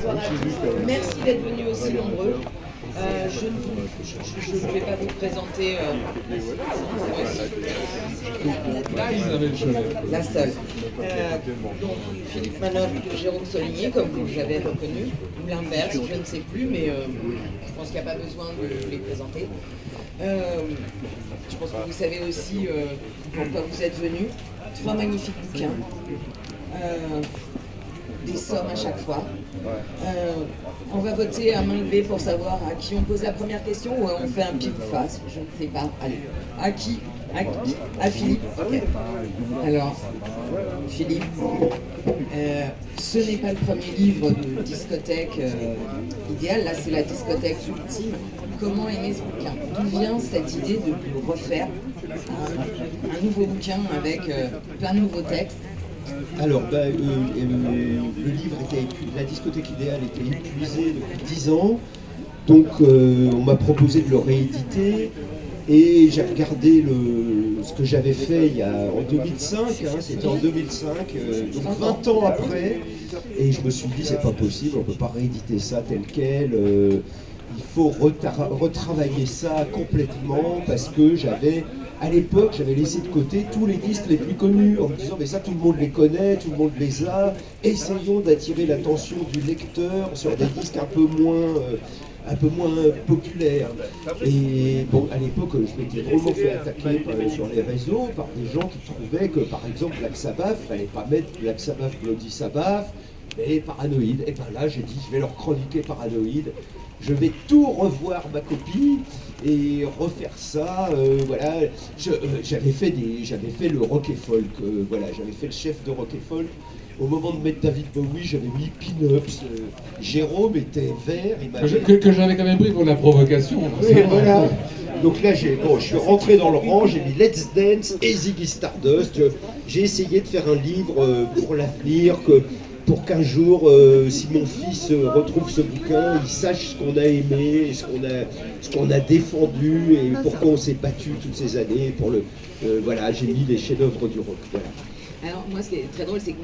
bonsoir à tous. Merci d'être venus aussi nombreux. Je ne vais pas vous présenter la seule. Donc Philippe Manoff, Jérôme Soligny, comme vous l'avez reconnu, ou l'inverse, je ne sais plus, mais je pense qu'il n'y a pas besoin de vous les présenter. Je pense que vous savez aussi pourquoi vous êtes venus. 3 magnifiques bouquins. Des sommes à chaque fois. On va voter à main levée pour savoir à qui on pose la première question ou on fait un pile ou face, je ne sais pas. Allez, à qui? À Philippe. Okay. Alors, Philippe, ce n'est pas le premier livre de discothèque idéale, là c'est la discothèque ultime. Comment aimer ce bouquin? D'où vient cette idée de refaire un nouveau bouquin avec plein de nouveaux textes? Alors, le livre la discothèque idéale était épuisée depuis 10 ans, donc on m'a proposé de le rééditer et j'ai regardé ce que j'avais fait en 2005, c'était en 2005, donc 20 ans après, et je me suis dit c'est pas possible, on ne peut pas rééditer ça tel quel, il faut retravailler ça complètement parce que à l'époque, j'avais laissé de côté tous les disques les plus connus en me disant mais ça tout le monde les connaît, tout le monde les a, essayons d'attirer l'attention du lecteur sur des disques un peu moins populaires. Et bon, à l'époque, je m'étais vraiment fait attaquer sur les réseaux par des gens qui trouvaient que par exemple Black Sabbath, il ne fallait pas mettre Black Sabbath, Bloody Sabbath, mais Paranoid. Et bien là, j'ai dit je vais leur chroniquer Paranoid. Je vais tout revoir ma copie et refaire ça. Voilà, j'avais fait le rock et folk. Voilà, j'avais fait le chef de rock et folk. Au moment de mettre David Bowie, j'avais mis Pin-Ups. Jérôme était vert. Que j'avais quand même pris pour la provocation. Oui, voilà. Donc là, je suis rentré dans le rang, j'ai mis Let's Dance et Ziggy Stardust. J'ai essayé de faire un livre pour l'avenir, pour qu'un jour, si mon fils retrouve ce bouquin, il sache ce qu'on a aimé, ce qu'on a défendu et pourquoi on s'est battu toutes ces années. Voilà, j'ai mis les chefs-d'œuvre du rock. Voilà. Alors moi, ce qui est très drôle, c'est que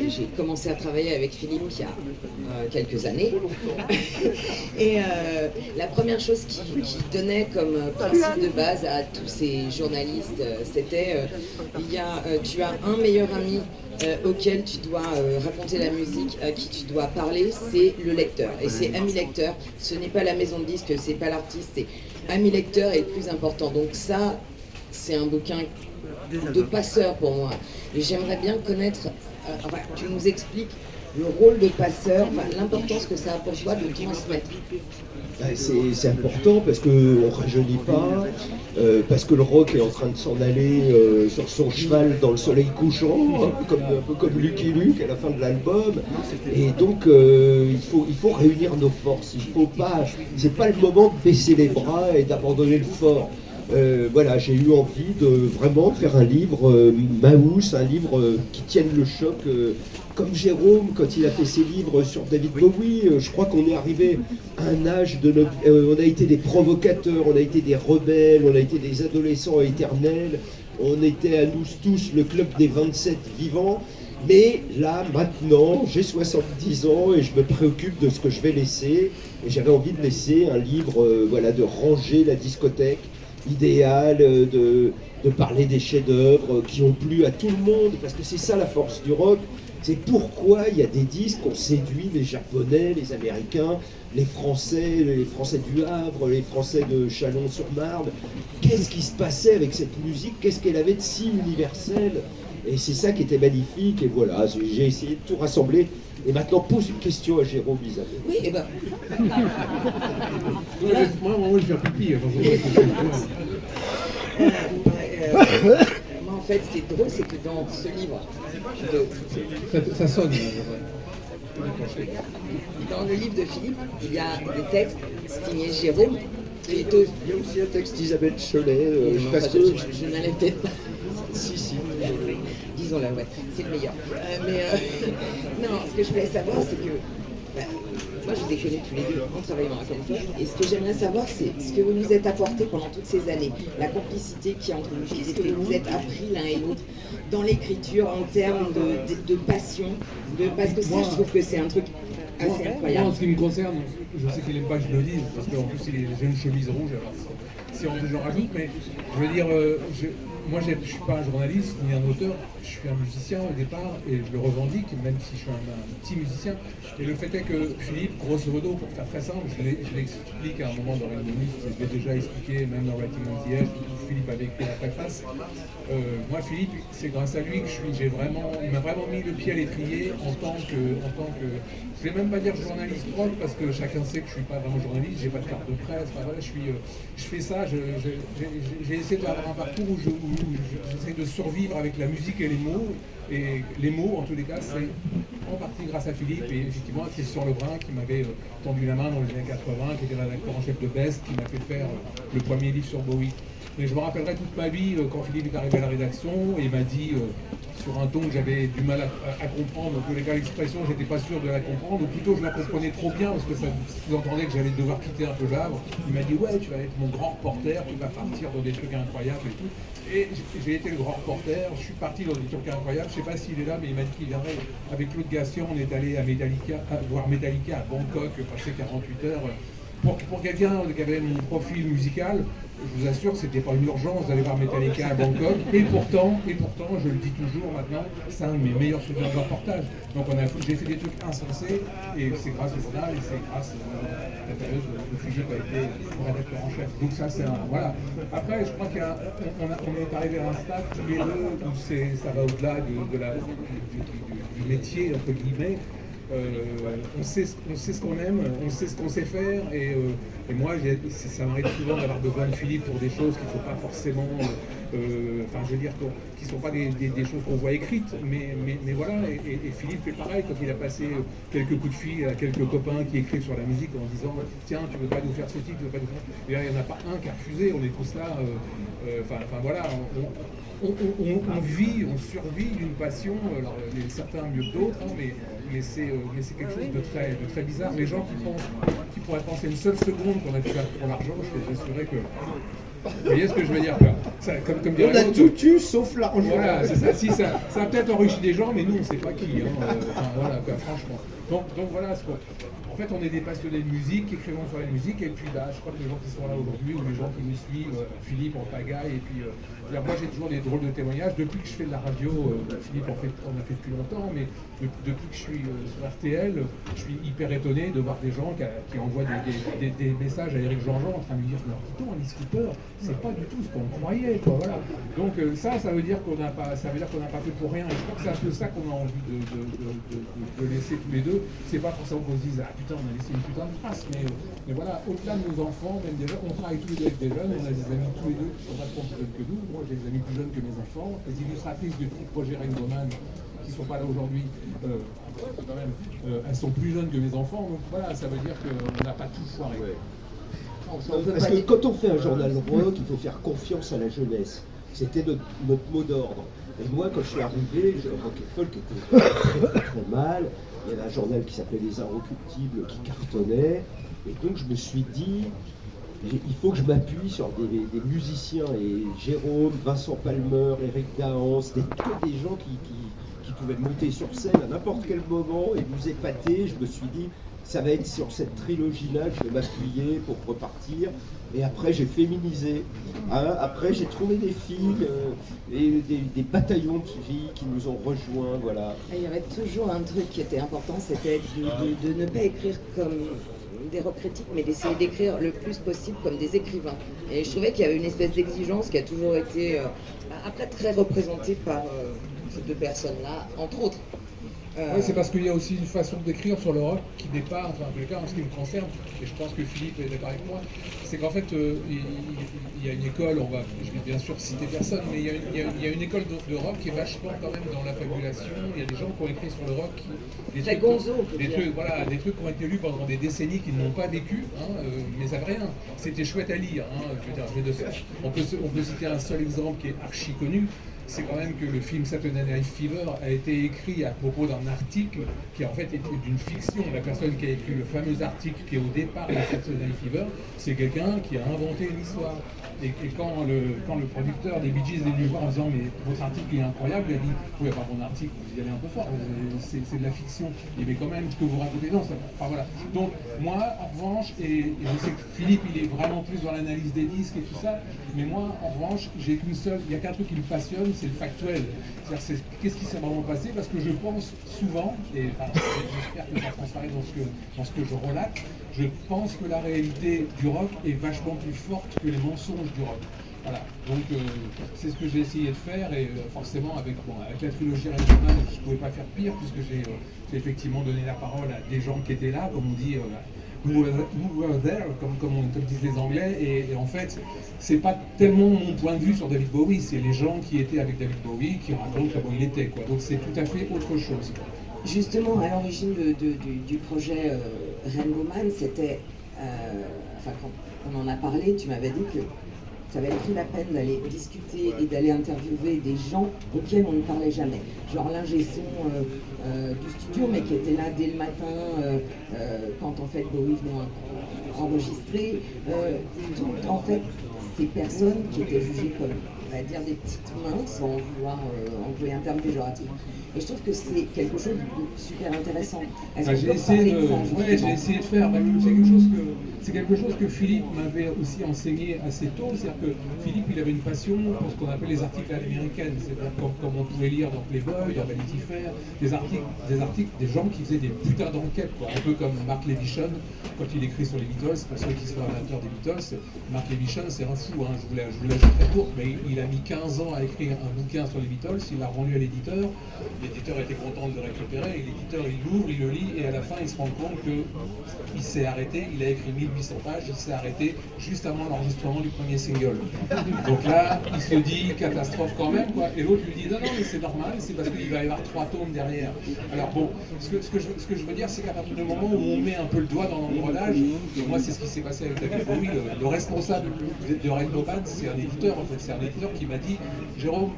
j'ai commencé à travailler avec Philippe il y a quelques années. Et la première chose qui donnait comme principe de base à tous ces journalistes, c'était tu as un meilleur ami auquel tu dois raconter la musique, à qui tu dois parler, c'est le lecteur. Et c'est ami lecteur, ce n'est pas la maison de disques, c'est pas l'artiste, c'est ami lecteur est le plus important. Donc ça, c'est un bouquin de passeur pour moi. Et j'aimerais bien connaître, tu nous expliques le rôle de passeur, l'importance que ça a pour toi de transmettre. C'est important parce qu'on ne rajeunit pas, parce que le rock est en train de s'en aller sur son cheval dans le soleil couchant, un peu comme Lucky Luke à la fin de l'album. Et donc il faut réunir nos forces. C'est pas le moment de baisser les bras et d'abandonner le fort. Voilà, j'ai eu envie de vraiment faire un livre Maus, un livre qui tienne le choc, comme Jérôme quand il a fait ses livres sur David Bowie. Je crois qu'on est arrivé à un âge de notre... on a été des provocateurs, on a été des rebelles, on a été des adolescents éternels, on était à nous tous le club des 27 vivants. Mais là, maintenant, j'ai 70 ans et je me préoccupe de ce que je vais laisser. Et j'avais envie de laisser un livre, de ranger la discothèque idéal, de parler des chefs-d'œuvre qui ont plu à tout le monde, parce que c'est ça la force du rock, c'est pourquoi il y a des disques qui ont séduit les Japonais, les Américains, les Français du Havre, les Français de Chalon-sur-Marne. Qu'est-ce qui se passait avec cette musique? Qu'est-ce qu'elle avait de si universel? Et c'est ça qui était magnifique, et voilà, j'ai essayé de tout rassembler. Et maintenant, pose une question à Jérôme Isabelle. Oui, et ben... Moi, je vais faire pipi. Moi, en fait, ce qui est drôle, c'est que dans ce livre... Ça sonne. Dans le livre de Philippe, il y a des textes signés Jérôme. Il y a aussi un texte d'Isabelle Cholet. Je n'allais peut-être pas. Si. Disons-le, ouais, c'est le meilleur. Non, ce que je voulais savoir, c'est que moi, je vous ai connus tous les deux en travaillant à Comfort. Et ce que j'aimerais savoir, c'est ce que vous nous êtes apporté pendant toutes ces années, la complicité qu'il y a entre vous. Qu'est-ce que vous vous êtes appris l'un et l'autre dans l'écriture en termes de passion, parce que ça, je trouve que c'est un truc assez incroyable. Lucas. Moi, en ce qui me concerne, je sais qu'il n'aime pas que je le dise, parce qu'en plus, j'ai une chemise rouge, alors si on j'en rajoute, mais je veux dire, moi, je ne suis pas un journaliste ni un auteur, je suis un musicien au départ, et je le revendique, même si je suis un petit musicien. Et le fait est que Philippe, grosso modo, pour faire très simple, je l'explique à un moment dans Réunionniste, je l'ai déjà expliqué, même dans Writing on the Edge, où Philippe avait écrit la préface. Moi, Philippe, c'est grâce à lui que il m'a vraiment mis le pied à l'étrier en tant que, je vais même pas dire journaliste rock, parce que chacun sait que je suis pas vraiment journaliste, j'ai pas de carte de presse, enfin, voilà, je fais ça, j'ai essayé d'avoir un parcours où j'essaie de survivre avec la musique et les mots, en tous les cas, c'est en partie grâce à Philippe, et effectivement, c'est Christian Lebrun qui m'avait tendu la main dans les années 80, qui était rédacteur en chef de Best, qui m'a fait faire le premier livre sur Bowie. Mais je me rappellerai toute ma vie quand Philippe est arrivé à la rédaction et il m'a dit sur un ton que j'avais du mal à comprendre, en tous les cas l'expression j'étais pas sûr de la comprendre, ou plutôt je la comprenais trop bien parce que ça sous-entendait que j'allais devoir quitter un peu l'Havre. Il m'a dit ouais, tu vas être mon grand reporter, tu vas partir dans des trucs incroyables et tout. Et j'ai été le grand reporter, je suis parti dans des trucs incroyables, je sais pas s'il est là, mais il m'a dit qu'il viendrait avec Claude Gassian, on est allé à voir Metallica à Bangkok, passer 48 heures. Pour quelqu'un qui avait mon profil musical, je vous assure que c'était pas une urgence d'aller voir Metallica à Bangkok. Et pourtant, je le dis toujours maintenant, c'est un de mes meilleurs souvenirs de reportage. Donc j'ai fait des trucs insensés, et c'est grâce au journal, et c'est grâce à la période où Philippe a été rédacteur en chef. Donc ça, c'est un... Voilà. Après, je crois qu'on est arrivé à un stade tous les deux où ça va au-delà du métier, entre guillemets. On sait ce qu'on aime, on sait ce qu'on sait faire, et moi ça m'arrive souvent d'avoir besoin de Philippe pour des choses qui ne sont pas forcément, enfin je veux dire, qui ne sont pas des choses qu'on voit écrites, mais voilà, et Philippe fait pareil quand il a passé quelques coups de fil à quelques copains qui écrivent sur la musique en disant tiens, tu veux pas nous faire ce titre, tu veux pas nous faire... Et là il n'y en a pas un qui a refusé, on est tous là, enfin voilà, on vit, on survit d'une passion, alors certains mieux que d'autres, hein, mais c'est quelque chose de très bizarre. Les gens qui pourraient penser une seule seconde qu'on a fait ça pour l'argent, je peux vous assurer que... Vous voyez ce que je veux dire, quoi. Ça, comme on a tout eu sauf l'argent. Voilà, c'est ça. Si, ça a peut-être enrichi des gens, mais nous on ne sait pas qui. Hein, voilà, quoi, franchement. Donc voilà, en fait on est des passionnés de musique, qui écrivons sur la musique, et puis je crois que les gens qui sont là aujourd'hui, ou les gens qui nous suivent, Philippe en pagaille, et puis moi j'ai toujours des drôles de témoignages. Depuis que je fais de la radio, Philippe on a fait depuis longtemps, mais depuis que je suis sur RTL, je suis hyper étonné de voir des gens qui envoient des messages à Éric Jean-Jean en train de lui dire dis-donc, Alice Cooper, c'est pas du tout ce qu'on croyait, quoi, voilà. Donc ça veut dire qu'on n'a pas fait pour rien, et je crois que c'est un peu ça qu'on a envie de laisser tous les deux. C'est pas forcément qu'on se dise ah putain on a laissé une putain de trace, mais voilà, au-delà de nos enfants, même déjà, on travaille tous les deux avec des jeunes, on a des amis tous les deux qui sont vachement plus jeunes que nous. Moi j'ai des amis plus jeunes que mes enfants, les illustratrices du projet Rainbowman qui sont pas là aujourd'hui, quand même, elles sont plus jeunes que mes enfants, donc voilà, ça veut dire qu'on n'a pas tout foiré. Ouais. Parce que quand on fait un journal rock, il faut faire confiance à la jeunesse. C'était notre mot d'ordre. Et moi, quand je suis arrivé, Rock et Folk était très mal. Il y avait un journal qui s'appelait Les Inrecuptibles qui cartonnait. Et donc je me suis dit, il faut que je m'appuie sur des musiciens. Et Jérôme, Vincent Palmer, Eric Dahan, c'était que des gens qui pouvaient monter sur scène à n'importe quel moment et nous épater. Je me suis dit, ça va être sur cette trilogie-là que je vais m'appuyer pour repartir. Et après, j'ai féminisé. Hein, après, j'ai trouvé des filles et des bataillons de filles qui nous ont rejoints. Voilà. Il y avait toujours un truc qui était important, c'était de ne pas écrire comme des rock critiques, mais d'essayer d'écrire le plus possible comme des écrivains. Et je trouvais qu'il y avait une espèce d'exigence qui a toujours été, après, très représentée par ces deux personnes-là, entre autres. Oui, c'est parce qu'il y a aussi une façon d'écrire sur le rock qui n'est pas, enfin en tous les cas en ce qui me concerne, et je pense que Philippe est d'accord avec moi, c'est qu'en fait il y a une école, je vais bien sûr citer personne, mais il y a une école de rock qui est vachement quand même dans la fabulation. Il y a des gens qui ont écrit sur le rock, des trucs qui ont été lus pendant des décennies qui n'ont pas vécu, hein, mais ça veut rien, c'était chouette à lire, hein, je veux dire, on peut citer un seul exemple qui est archi connu. c'est quand même que le film Saturday Night Fever a été écrit à propos d'un article qui en fait était d'une fiction. La personne qui a écrit le fameux article qui est au départ de Saturday Night Fever, c'est quelqu'un qui a inventé une histoire. Et quand le producteur des Bee Gees est venu voir en disant mais votre article est incroyable, il a dit oui, pas mon article, vous y allez un peu fort, c'est de la fiction. Et mais quand même ce que vous racontez, non, enfin voilà. Donc moi en revanche, et je sais que Philippe il est vraiment plus dans l'analyse des disques et tout ça, mais moi en revanche j'ai qu'une seule, il y a qu'un truc qui me passionne, c'est le factuel. C'est qu'est-ce qui s'est vraiment passé, parce que je pense souvent, et enfin, j'espère que ça transparaît dans ce que je relate, je pense que la réalité du rock est vachement plus forte que les mensonges du rock. Voilà, donc c'est ce que j'ai essayé de faire, et forcément avec la trilogie régionale, je ne pouvais pas faire pire, puisque j'ai effectivement donné la parole à des gens qui étaient là, comme on dit, who were there, comme disent les Anglais, et en fait, c'est pas tellement mon point de vue sur David Bowie, c'est les gens qui étaient avec David Bowie qui racontent comment il était, quoi. Donc c'est tout à fait autre chose. Justement, à l'origine du projet Rainbow Man, c'était, enfin quand on en a parlé, tu m'avais dit que tu avais pris la peine d'aller discuter et d'aller interviewer des gens auxquels on ne parlait jamais. Genre l'ingé son du studio, mais qui était là dès le matin quand en fait Bowie venait enregistrer. Toutes en fait ces personnes qui étaient jugées comme, on va dire, des petites mains, sans vouloir employer un terme péjoratif. Et je trouve que c'est quelque chose de super intéressant. J'ai essayé de faire, c'est quelque chose que Philippe m'avait aussi enseigné assez tôt, c'est-à-dire que Philippe il avait une passion pour ce qu'on appelle les articles à l'américaine, c'est-à-dire comme on pouvait lire dans Playboy, dans Vanity Fair, des articles, des gens qui faisaient des putains d'enquêtes, quoi, un peu comme Mark Levinson quand il écrit sur les Beatles, pour ceux qui sont amateurs des Beatles. Mark Levinson c'est un fou, hein, je vous la joue très courte, mais il a mis 15 ans à écrire un bouquin sur les Beatles, il l'a rendu à l'éditeur. L'éditeur était content de le récupérer, et l'éditeur il l'ouvre, il le lit, et à la fin il se rend compte qu'il s'est arrêté, il a écrit 1800 pages, il s'est arrêté juste avant l'enregistrement du premier single. Donc là, il se dit catastrophe quand même, quoi, et l'autre lui dit non, mais c'est normal, c'est parce qu'il va y avoir 3 tomes derrière. Alors bon, ce que je veux dire, c'est qu'à partir du moment où on met un peu le doigt dans l'engrenage, et moi c'est ce qui s'est passé avec David Bowie, le responsable de Rainbow Man, c'est un éditeur en fait, c'est un éditeur qui m'a dit Jérôme,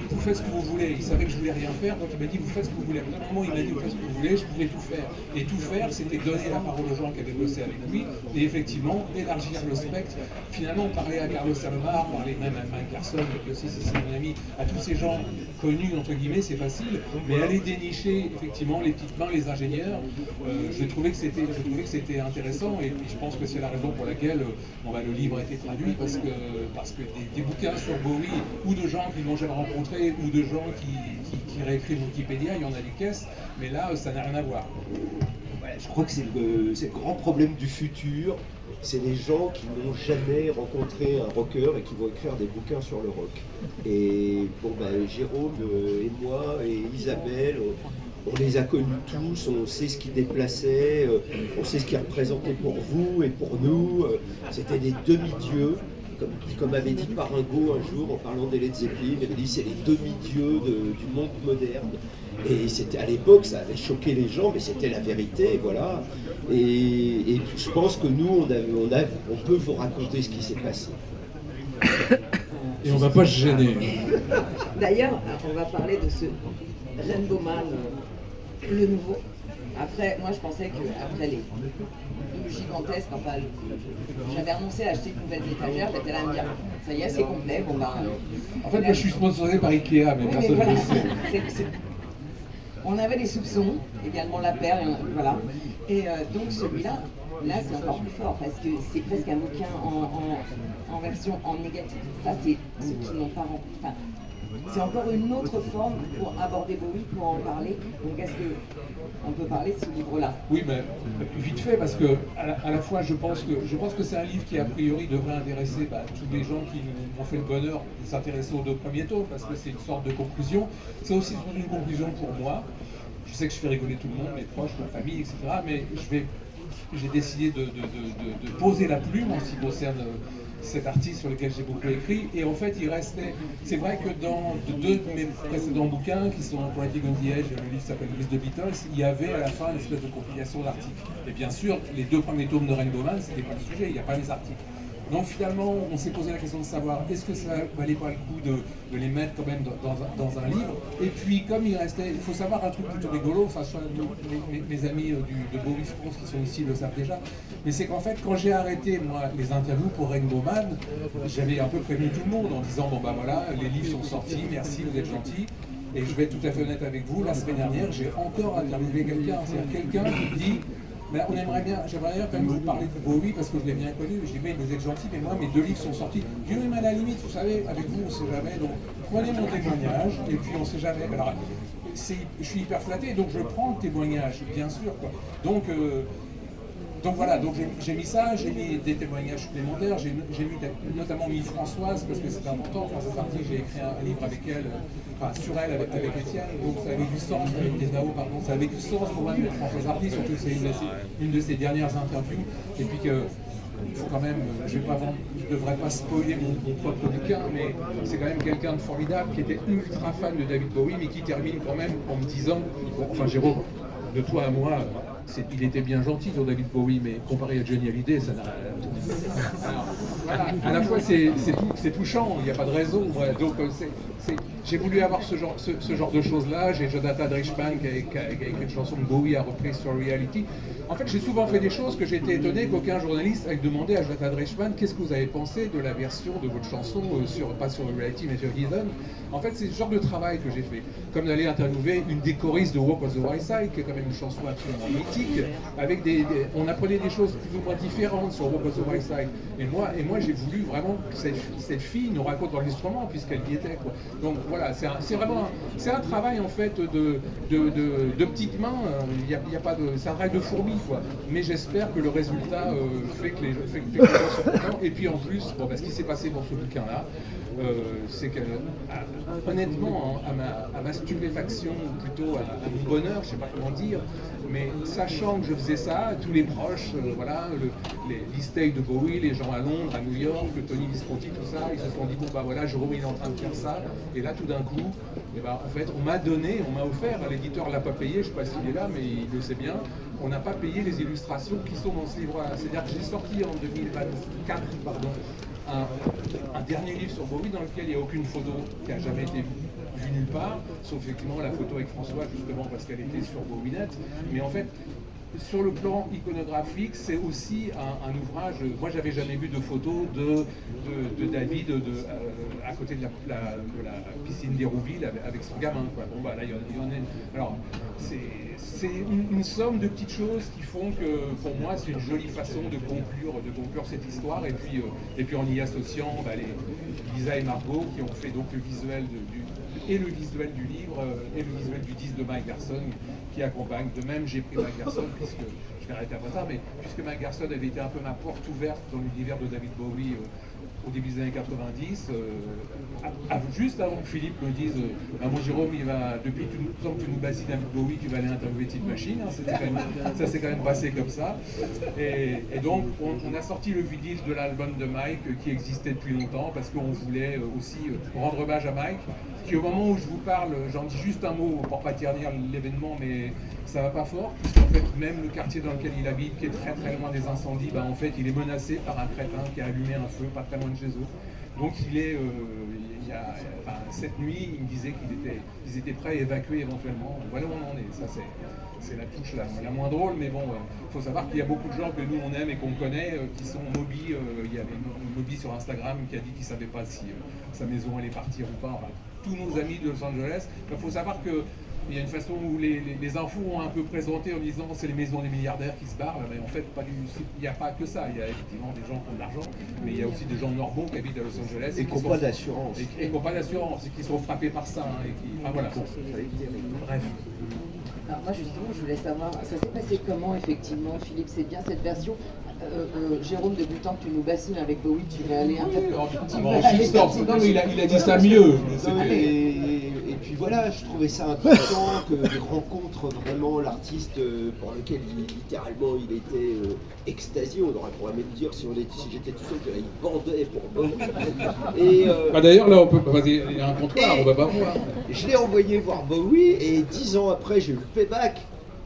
vous faites ce que vous voulez. Il savait que je voulais rien faire, donc il m'a dit vous faites ce que vous voulez. À un moment, il m'a dit vous faites ce que vous voulez, je pouvais tout faire. Et tout faire, c'était donner la parole aux gens qui avaient bossé avec lui, et effectivement élargir le spectre. Finalement, parler à Carlos Alomar, parler même à Mike Carson, qui aussi c'est mon ami, à tous ces gens connus entre guillemets, c'est facile. Mais aller dénicher effectivement les petites mains, les ingénieurs, je trouvais que c'était intéressant, et puis je pense que c'est la raison pour laquelle le livre a été traduit, parce que des bouquins sur Bowie ou de gens qui l'ont jamais rencontré ou de gens qui réécrivent Wikipédia, il y en a des caisses, mais là, ça n'a rien à voir. Ouais, je crois que c'est le grand problème du futur, c'est les gens qui n'ont jamais rencontré un rocker et qui vont écrire des bouquins sur le rock. Et bon, Jérôme et moi et Isabelle, on les a connus tous, on sait ce qu'ils déplaçaient, on sait ce qu'ils représentaient pour vous et pour nous. C'était des demi-dieux. Comme avait dit Paringo un jour en parlant des Led Zeppelin, il avait dit c'est les demi-dieux du monde moderne. Et c'était à l'époque, ça avait choqué les gens, mais c'était la vérité, voilà. Et je pense que nous, on peut vous raconter ce qui s'est passé. Et on va pas se gêner. D'ailleurs, on va parler de ce Rainbow Man, le nouveau. Après, moi je pensais qu'après les gigantesques, enfin, j'avais annoncé acheter une nouvelle étagère, j'étais là à me dire, ça y est, c'est complet, bon bah... En fait, moi je suis sponsorisé par Ikea, mais personne ne le sait. On avait des soupçons, également la perle, voilà. Et donc celui-là, là c'est encore plus fort, parce que c'est presque un bouquin en version en négatif. Ça c'est ceux qui n'ont pas rencontré. Enfin, c'est encore une autre forme pour aborder Bowie, pour en parler. Donc est-ce qu'on peut parler de ce livre-là? Oui, mais vite fait, parce que à la fois je pense que c'est un livre qui a priori devrait intéresser tous les gens qui ont fait le bonheur de s'intéresser aux 2 premiers tomes, parce que c'est une sorte de conclusion. C'est aussi une conclusion pour moi. Je sais que je fais rigoler tout le monde, mes proches, ma famille, etc. Mais j'ai décidé de poser la plume en ce qui concerne cet artiste sur lequel j'ai beaucoup écrit, et en fait il restait, c'est vrai que dans 2 de mes précédents bouquins qui sont Writing on the Edge et le livre qui s'appelle List de Beatles, il y avait à la fin une espèce de compilation d'articles, et bien sûr les 2 premiers tomes de Rainbow Man c'était pas le sujet, il n'y a pas les articles. Donc finalement, on s'est posé la question de savoir est-ce que ça valait pas le coup de les mettre quand même dans un livre. Et puis comme il restait, il faut savoir un truc plutôt rigolo, enfin mes amis de Bowie France qui sont ici le savent déjà, mais c'est qu'en fait quand j'ai arrêté moi les interviews pour Rainbow Man, j'avais un peu prévenu tout le monde en disant bon bah voilà, les livres sont sortis, merci, vous êtes gentils. Et je vais être tout à fait honnête avec vous, la semaine dernière, j'ai encore interviewé quelqu'un, c'est-à-dire quelqu'un qui dit ben, j'aimerais bien quand même vous parler de Bowie parce que je l'ai bien connu. Je dis, mais vous êtes gentil, mais moi, mes 2 livres sont sortis. Je dis, oui, mais à la limite, vous savez, avec vous, on ne sait jamais. Donc, prenez mon témoignage, et puis on ne sait jamais. Alors, je suis hyper flatté, donc je prends le témoignage, bien sûr. Quoi. Donc voilà, donc j'ai mis ça, j'ai mis des témoignages supplémentaires, notamment mis Françoise, parce que c'est important, Françoise Hardy, j'ai écrit un livre avec elle, enfin sur elle avec Étienne, donc ça avait du sens, avec des NAO pardon, ça avait du sens pour moi de Françoise Hardy, surtout que c'est une de ses dernières interviews, et puis que il faut quand même, je ne devrais pas spoiler mon propre bouquin, mais c'est quand même quelqu'un de formidable qui était ultra fan de David Bowie, mais qui termine quand même en me disant, enfin Jérôme, de toi à moi, il était bien gentil dans David Bowie, mais comparé à Johnny Hallyday, ça n'a rien. Voilà, à la fois c'est touchant, il n'y a pas de raison. Ouais, donc j'ai voulu avoir ce genre de choses-là. J'ai Jonathan Richman qui a écrit une chanson de Bowie à reprise sur Reality. En fait, j'ai souvent fait des choses que j'ai été étonné qu'aucun journaliste ait demandé à Jonathan Richman qu'est-ce que vous avez pensé de la version de votre chanson, pas sur Reality mais sur Heathen. En fait, c'est ce genre de travail que j'ai fait. Comme d'aller interviewer une des choristes de Walk on the Wild Side, qui est quand même une chanson absolument mythique, avec on apprenait des choses plus ou moins différentes sur Walk on the Wild Side. Et moi j'ai voulu vraiment que cette fille nous raconte l'enregistrement, puisqu'elle y était. Quoi. Donc voilà, c'est vraiment un travail en fait de petites mains. C'est un travail de fourmi, quoi. Mais j'espère que le résultat fait que les gens sont contents. Et puis en plus, ce qui s'est passé dans ce bouquin-là, c'est que honnêtement, à ma stupéfaction, ou plutôt à mon bonheur, je ne sais pas comment dire, mais sachant que je faisais ça, tous les proches, voilà, l'e-stay de Bowie, les gens à Londres, à New York, Tony Visconti, tout ça, ils se sont dit bon bah voilà, Jérôme il est en train de faire ça, et là tout d'un coup, en fait, on m'a offert, l'éditeur l'a pas payé, je ne sais pas s'il est là, mais il le sait bien, on n'a pas payé les illustrations qui sont dans ce livre-là. C'est-à-dire que j'ai sorti en 2024, un dernier livre sur Bowie dans lequel il n'y a aucune photo qui n'a jamais été vue nulle part, sauf effectivement la photo avec François, justement parce qu'elle était sur BowieNet. Mais en fait, sur le plan iconographique, c'est aussi un ouvrage. Moi, j'avais jamais vu de photos de David à côté de la piscine d'Hérouville avec son gamin. Quoi. Bon, bah là, il y en a. Alors, c'est une somme de petites choses qui font que, pour moi, c'est une jolie façon de conclure cette histoire. Et puis en y associant Lisa et Margot qui ont fait donc le visuel le visuel du livre et le visuel du disque de Mike Garson qui accompagne. De même, j'ai pris Mike Garson, puisque je vais arrêter après ça, mais puisque Mike Garson avait été un peu ma porte ouverte dans l'univers de David Bowie au début des années 90, juste avant que Philippe me dise mon Jérôme, depuis tout le temps que tu nous bassines David Bowie, tu vas aller interviewer Tite Machine, hein, ça s'est quand même passé comme ça. Et donc, on a sorti le vinyle de l'album de Mike qui existait depuis longtemps parce qu'on voulait aussi rendre hommage à Mike, qui au moment où je vous parle, j'en dis juste un mot pour pas ternir l'événement, mais ça va pas fort, puisqu'en fait même le quartier dans lequel il habite, qui est très très loin des incendies, en fait il est menacé par un crétin qui a allumé un feu pas très loin de chez eux. Donc cette nuit, il me disait qu'ils étaient prêts à évacuer éventuellement. Voilà où on en est. Ça c'est la touche la moins drôle, mais bon, il faut savoir qu'il y a beaucoup de gens que nous on aime et qu'on connaît qui sont Moby. Il y avait Moby sur Instagram qui a dit qu'il ne savait pas si sa maison allait partir ou pas. Enfin, tous nos amis de Los Angeles. Il faut savoir que il y a une façon où les infos ont un peu présenté en disant c'est les maisons des milliardaires qui se barrent, mais en fait il n'y a pas que ça, il y a effectivement des gens qui ont de l'argent, mais il y a aussi des gens normaux qui habitent à Los Angeles et qui n'ont pas d'assurance. Et qui n'ont pas d'assurance, et qui sont frappés par ça. Enfin voilà, bon. Bref. Alors moi justement je voulais savoir, ça s'est passé comment effectivement Philippe, c'est bien cette version Jérôme, de temps que tu nous bassines avec Bowie, tu vas aller un peu... Non mais il a dit ça mieux. Et puis voilà, je trouvais ça important qu'il rencontre vraiment l'artiste pour lequel littéralement il était extasié, on aurait pourrait même dire si j'étais tout seul, il bandait pour Bowie. D'ailleurs là il y a un comptoir, on va pas voir. Je l'ai envoyé voir Bowie et 10 ans après j'ai eu le payback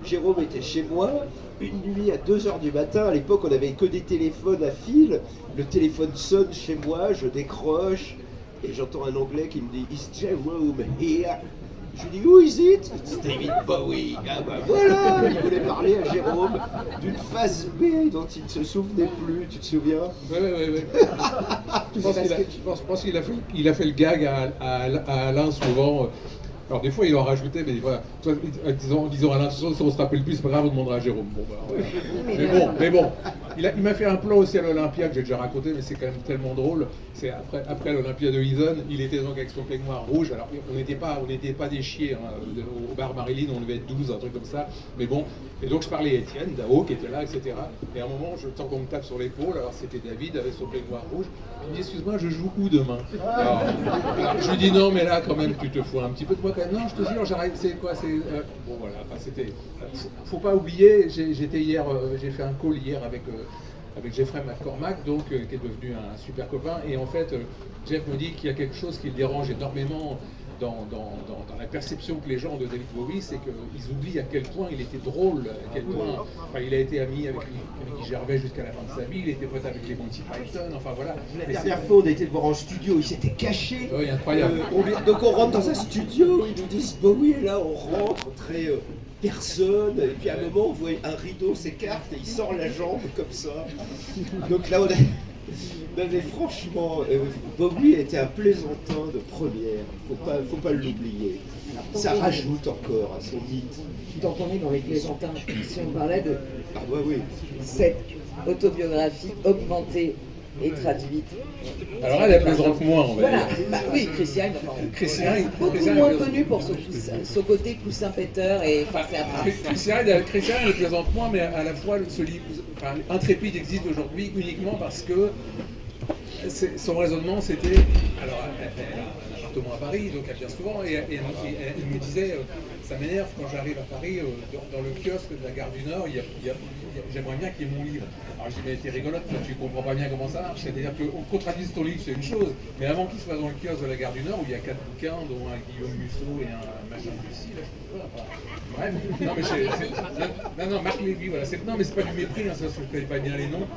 Jérôme était chez moi, une nuit à 2h du matin, à l'époque on avait que des téléphones à fil, le téléphone sonne chez moi, je décroche, et j'entends un anglais qui me dit « Is Jérôme here ?» Je lui dis « Who is it ?» « It's David Bowie !» Ah bah voilà, il voulait parler à Jérôme d'une phase B dont il ne se souvenait plus, tu te souviens? Oui. Je pense qu'il a fait le gag à Alain souvent. Alors des fois il en rajoutait, mais voilà, disons Alain, si on se rappelle plus, c'est pas grave, on demandera à Jérôme. Bon, bah, ouais. mais bon, il m'a fait un plan aussi à l'Olympia que j'ai déjà raconté, mais c'est quand même tellement drôle. C'est après l'Olympia de Heathen, il était donc avec son peignoir rouge. Alors on n'était pas des chiens hein, au bar Marilyn, on devait être 12, un truc comme ça. Mais bon, et donc je parlais à Étienne Dao qui était là, etc. Et à un moment, je sens qu'on me tape sur l'épaule. Alors c'était David avec son peignoir rouge. Il me dit excuse-moi, je joue où demain? Alors, je lui dis non, mais là quand même tu te fous un petit peu de moi quand même. Non, je te jure, j'arrive. C'est quoi? Bon voilà. Enfin, c'était. Faut pas oublier. J'étais hier. J'ai fait un call hier avec Jeffrey McCormack, donc qui est devenu un super copain. Et en fait, Jeff me dit qu'il y a quelque chose qui le dérange énormément dans la perception que les gens ont de David Bowie, c'est qu'ils oublient à quel point il était drôle, à quel point il a été ami avec Ricky Gervais jusqu'à la fin de sa vie, il était pote avec les Monty Python, enfin voilà. La dernière fois, on a été le voir en studio, il s'était caché. Oui, incroyable. Donc on rentre dans un studio, ils nous disent Bowie est là, on rentre, très personne, et puis à un moment, on voit un rideau s'écarte et il sort la jambe comme ça. Donc là, on a... Non mais franchement, Bowie était un plaisantin de première, faut pas l'oublier. Ça rajoute encore à son mythe. Tant qu'on est dans les plaisantins, si on parlait de Ah ouais, oui. cette autobiographie augmentée et traduite. Alors elle plaisante moins, on va Voilà, dire. bah oui, Christian, beaucoup moins connu pour ce côté coussin péteur et face à face. Christian elle plaisante moins, mais à la fois ce livre, Intrépide existe aujourd'hui uniquement parce que son raisonnement c'était, alors elle a un appartement à Paris, donc elle vient souvent, et elle me disait, ça m'énerve quand j'arrive à Paris, dans le kiosque de la gare du Nord, j'aimerais bien qu'il y ait mon livre. Alors je dis, mais t'es rigolote, tu comprends pas bien comment ça marche, c'est-à-dire qu'on traduise ton livre, c'est une chose, mais avant qu'il soit dans le kiosque de la gare du Nord, où il y a 4 bouquins, dont un Guillaume Musso et un machin de Lucie, là, je sais pas, enfin, bref, non mais non, Marc Lévy, voilà, non mais c'est pas du mépris, hein, ça, je ne connais pas bien les noms.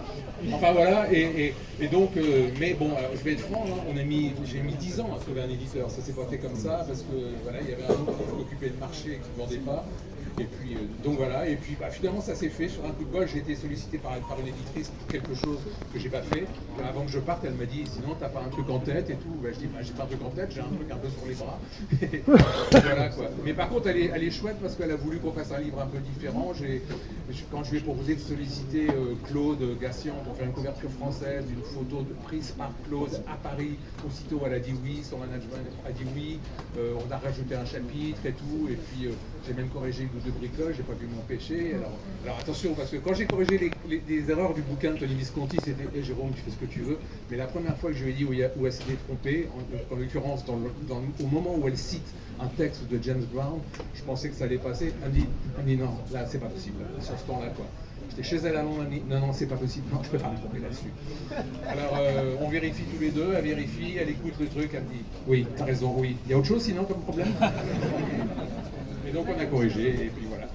Enfin voilà, et donc, mais bon, alors, je vais être franc, hein, j'ai mis 10 ans à trouver un éditeur, ça s'est pas fait comme ça, parce que voilà, il y avait un autre qui occupait le marché et qui ne vendait pas. Et puis, donc voilà, et puis finalement ça s'est fait sur un coup de bol. J'ai été sollicité par une éditrice pour quelque chose que j'ai pas fait. Avant que je parte, elle m'a dit sinon t'as pas un truc en tête et tout. Ben, je dis j'ai pas un truc en tête, j'ai un truc un peu sur les bras. Voilà quoi. Mais par contre elle est chouette parce qu'elle a voulu qu'on fasse un livre un peu différent. Quand je lui ai proposé de solliciter Claude Gassian pour faire une couverture française d'une photo prise par Claude à Paris, aussitôt elle a dit oui, son management a dit oui, on a rajouté un chapitre et tout, et puis j'ai même corrigé une ou deux bricoles, j'ai pas pu m'empêcher. Alors attention, parce que quand j'ai corrigé les erreurs du bouquin de Tony Visconti, c'était hey, Jérôme, tu fais ce que tu veux. Mais la première fois que je lui ai dit où elle s'était trompée, en l'occurrence au moment où elle cite un texte de James Brown, je pensais que ça allait passer. Elle me dit non, là c'est pas possible, sur ce temps-là quoi. J'étais chez elle à Londres, elle me dit non, c'est pas possible, non, je peux pas me tromper là-dessus. Alors on vérifie tous les deux, elle vérifie, elle écoute le truc, elle me dit oui, t'as raison, oui. Il y a autre chose sinon comme problème? Et donc on a corrigé, et puis voilà.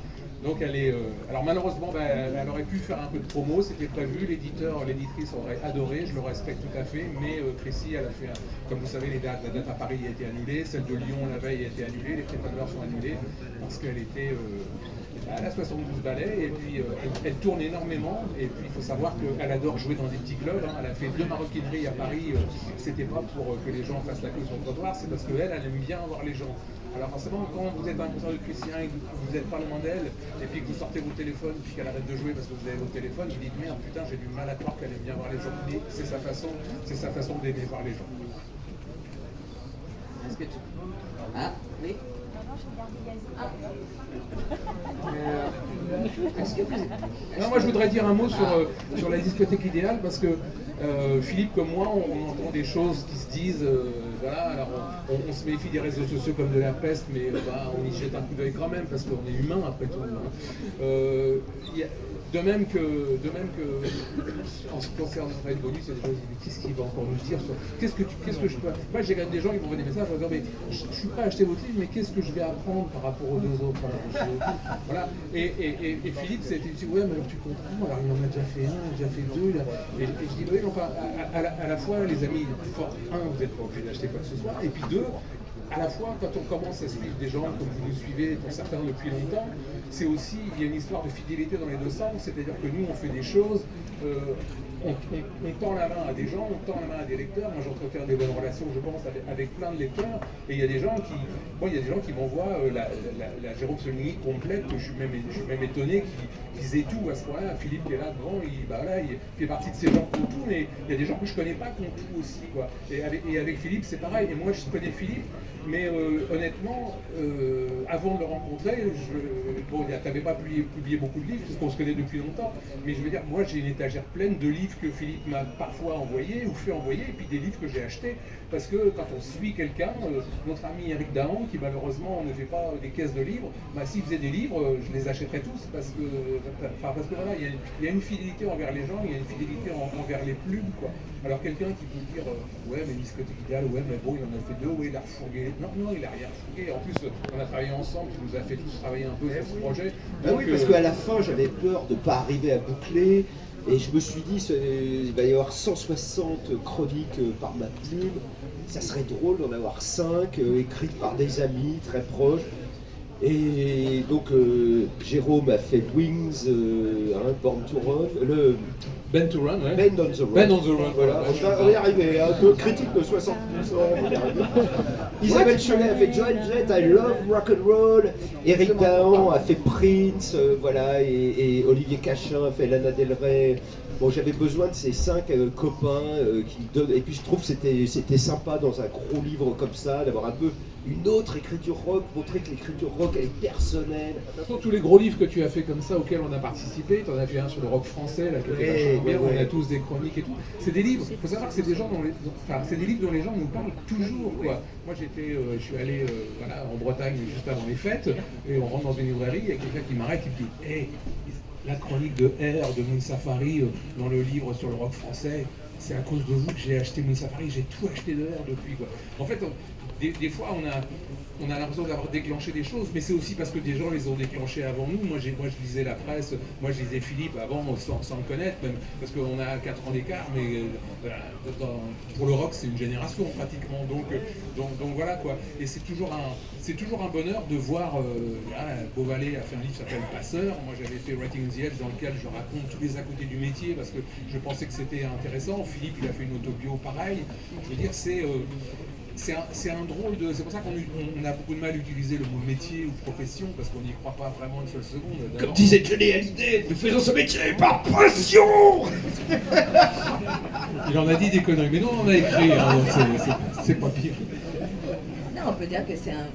Donc elle est... alors malheureusement, elle aurait pu faire un peu de promo, c'était prévu, l'éditrice aurait adoré, je le respecte tout à fait, mais Chrissy, elle a fait, comme vous savez, la date à Paris a été annulée, celle de Lyon la veille a été annulée, les prépareurs sont annulés, parce qu'elle était... elle a 72 ballets, et puis elle tourne énormément, et puis il faut savoir qu'elle adore jouer dans des petits clubs, hein. Elle a fait 2 maroquineries à Paris, c'était pas pour que les gens fassent la queue sur le trottoir, c'est parce qu'elle aime bien voir les gens. Alors forcément, quand vous êtes un concert de Christian et que vous n'êtes pas loin d'elle, et puis que vous sortez vos téléphones, puis qu'elle arrête de jouer parce que vous avez vos téléphones, vous dites merde, putain, j'ai du mal à croire qu'elle aime bien voir les gens. Mais c'est sa façon d'aimer voir les gens. Est-ce que tu... Ah, oui. Non, moi je voudrais dire un mot sur la discothèque idéale parce que Philippe comme moi on entend des choses qui se disent voilà, alors on se méfie des réseaux sociaux comme de la peste, mais on y jette un coup d'œil quand même parce qu'on est humain après tout. De même que en ce qui concerne Fred Bonus, il y a des gens qui disent mais qu'est-ce qu'il va encore nous dire sur qu'est-ce que je peux. Moi j'ai quand même des gens qui m'envoient des messages en disant mais je suis prêt à acheter votre livre, mais qu'est-ce que je possibilité à prendre par rapport aux deux autres. Voilà. Et Philippe, c'était dit, ouais, mais alors tu comprends, alors il en a déjà fait un, il a déjà fait deux. Là. Et je dis, oui, enfin, à la fois, les amis, vous n'êtes pas obligé d'acheter quoi que ce soit, et puis deux, à la fois, quand on commence à suivre des gens comme vous nous suivez, pour certains depuis longtemps, c'est aussi, il y a une histoire de fidélité dans les deux sens, c'est-à-dire que nous, on fait des choses, on tend la main à des gens, on tend la main à des lecteurs. Moi, j'entretiens des bonnes relations, je pense, avec plein de lecteurs, et il y a des gens qui m'envoient la Jérôme Soligny complète, que je suis même étonné qu'ils aient tout à ce point-là. Philippe qui est là devant, il fait partie de ces gens qui ont tout, mais il y a des gens que je connais pas qui ont tout aussi, quoi. Et avec Philippe, c'est pareil. Et moi, je connais Philippe, mais honnêtement, avant de le rencontrer, tu n'avais pas publié beaucoup de livres, parce qu'on se connaît depuis longtemps, mais je veux dire, moi, j'ai une étagère pleine de livres que Philippe m'a parfois envoyés ou fait envoyer, et puis des livres que j'ai achetés, parce que quand on suit quelqu'un, notre ami Eric Dahan, qui malheureusement ne fait pas des caisses de livres, s'il faisait des livres, je les achèterais tous, parce que voilà, il y a une fidélité envers les gens, il y a une fidélité envers les plumes, quoi. Alors quelqu'un qui peut dire, ouais, mais Discothèque Idéale, ouais, mais bon, il en a fait deux, ouais, il a refourgué. Non, il a rien refourgué. En plus, on a travaillé ensemble, tu nous as fait tous travailler un peu sur ce projet. Ben oui, parce qu'à la fin, j'avais peur de ne pas arriver à boucler. Et je me suis dit, il va y avoir 160 chroniques par ma plume. Ça serait drôle d'en avoir 5, écrites par des amis très proches. Et donc, Jérôme a fait Wings, Born to Run, Bend to Run, ouais. Bend on the Run. Bend on the Run. Voilà, on va y arriver, un peu critique de 60%. Isabelle Cholet a fait Joan Jett, I Love Rock and Roll. Eric Dahan a fait Prince, voilà, et Olivier Cachin a fait Lana Del Rey. Bon, j'avais besoin de ces 5 copains qui donnent. Et puis je trouve que c'était sympa dans un gros livre comme ça, d'avoir un peu une autre écriture rock, montrer que l'écriture rock elle est personnelle. De toute façon, tous les gros livres que tu as fait comme ça, auxquels on a participé, tu en as fait un sur le rock français, là, qui était vachement bien, on a tous des chroniques et tout. C'est des livres, il faut savoir que c'est des livres dont les gens nous parlent toujours, quoi. Moi je suis allé en Bretagne juste avant les fêtes, et on rentre dans une librairie, il y a quelqu'un qui m'arrête et qui me dit hey, la chronique de R de Moon Safari dans le livre sur le rock français, c'est à cause de vous que j'ai acheté Moon Safari, j'ai tout acheté de R depuis, quoi. En fait, des fois, on a l'impression d'avoir déclenché des choses, mais c'est aussi parce que des gens les ont déclenchées avant nous. Moi, je lisais la presse, moi, je lisais Philippe avant, sans le connaître, même, parce qu'on a 4 ans d'écart, mais pour le rock, c'est une génération, pratiquement. Donc voilà, quoi. Et c'est toujours un bonheur de voir... Beauvalet a fait un livre qui s'appelle Passeur. Moi, j'avais fait Writing on the Edge, dans lequel je raconte tous les à côté du métier, parce que je pensais que c'était intéressant. Philippe, il a fait une autobio pareil. Je veux dire, c'est un drôle de... C'est pour ça qu'on a beaucoup de mal à utiliser le mot métier ou profession, parce qu'on n'y croit pas vraiment une seule seconde. Comme disait Johnny Hallyday, nous faisons ce métier par passion. Il en a dit des conneries, mais non, on a écrit, hein, c'est pas pire. Non, on peut dire que c'est un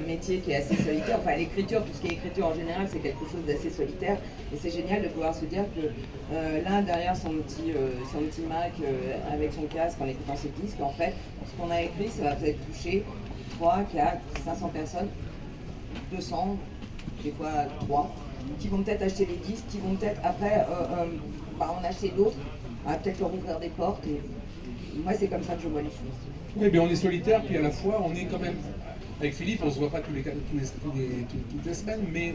métier qui est assez solitaire. Enfin, l'écriture, tout ce qui est écriture en général, c'est quelque chose d'assez solitaire. Et c'est génial de pouvoir se dire que l'un derrière son petit Mac avec son casque en écoutant ses disques, en fait, ce qu'on a écrit, ça va peut-être toucher 3, 4, 500 personnes, 200, des fois 3, qui vont peut-être acheter les disques, qui vont peut-être après en acheter d'autres, peut-être leur ouvrir des portes. Et moi, c'est comme ça que je vois les choses. Oui, mais on est solitaire, puis à la fois, on est quand même... Avec Philippe, on ne se voit pas toutes les semaines, mais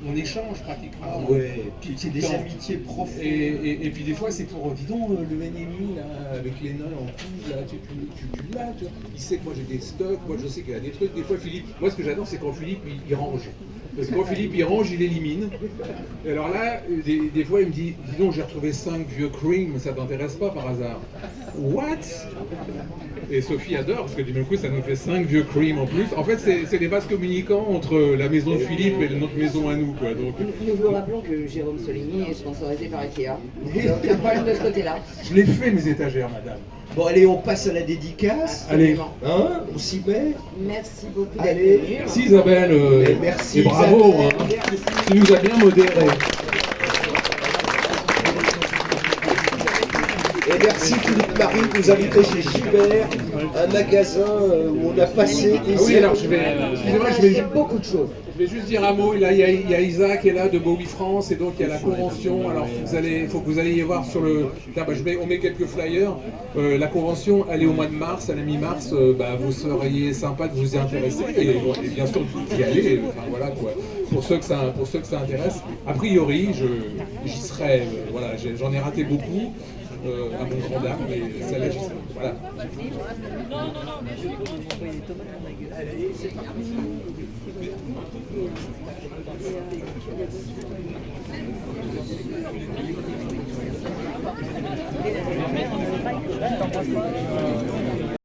on échange pratiquement. Ah ouais, puis c'est des amitiés profondes. Et puis des fois, c'est pour, dis donc, le NMI, là, avec les nains en couple, là, tu l'as, tu vois. Il sait que moi j'ai des stocks, moi je sais qu'il y a des trucs. Des fois, Philippe, moi ce que j'adore, c'est quand Philippe, il range. Parce que quand Philippe, il range, il élimine. Et alors là, des fois, il me dit, dis donc, j'ai retrouvé 5 vieux cream, ça t'intéresse pas par hasard? What? Et Sophie adore, parce que du même coup, ça nous fait 5 vieux cream en plus. En fait, c'est des vases communicants entre la maison de Philippe et notre maison à nous, quoi. Donc... Nous vous rappelons que Jérôme Soligny est sponsorisé par Ikea. Donc, il y a un problème de ce côté-là. Je l'ai fait, mes étagères, madame. Bon, allez, on passe à la dédicace. Allez. Hein, on s'y met. Merci beaucoup d'être Allez. venu. Merci Isabelle. Merci et bravo. Isabelle. Hein. Tu nous as bien modéré. Et merci Philippe Marie de nous inviter chez Gilbert, un magasin où on a passé des Oui, alors je vais, excusez-moi, je vais beaucoup de choses. Je vais juste dire un mot. Là, il y a Isa qui est là de Bowie France, et donc il y a la convention. Alors, il faut que vous alliez voir sur le. Là, on met quelques flyers. La convention, elle est au mois de mars, à la mi-mars. Vous seriez sympa de vous y intéresser et bien sûr d'y aller. Enfin voilà quoi. Pour ceux que ça intéresse. A priori, j'y serai. Voilà, j'en ai raté beaucoup. À mon grand dame, mais celle-là, j'y serai. Voilà.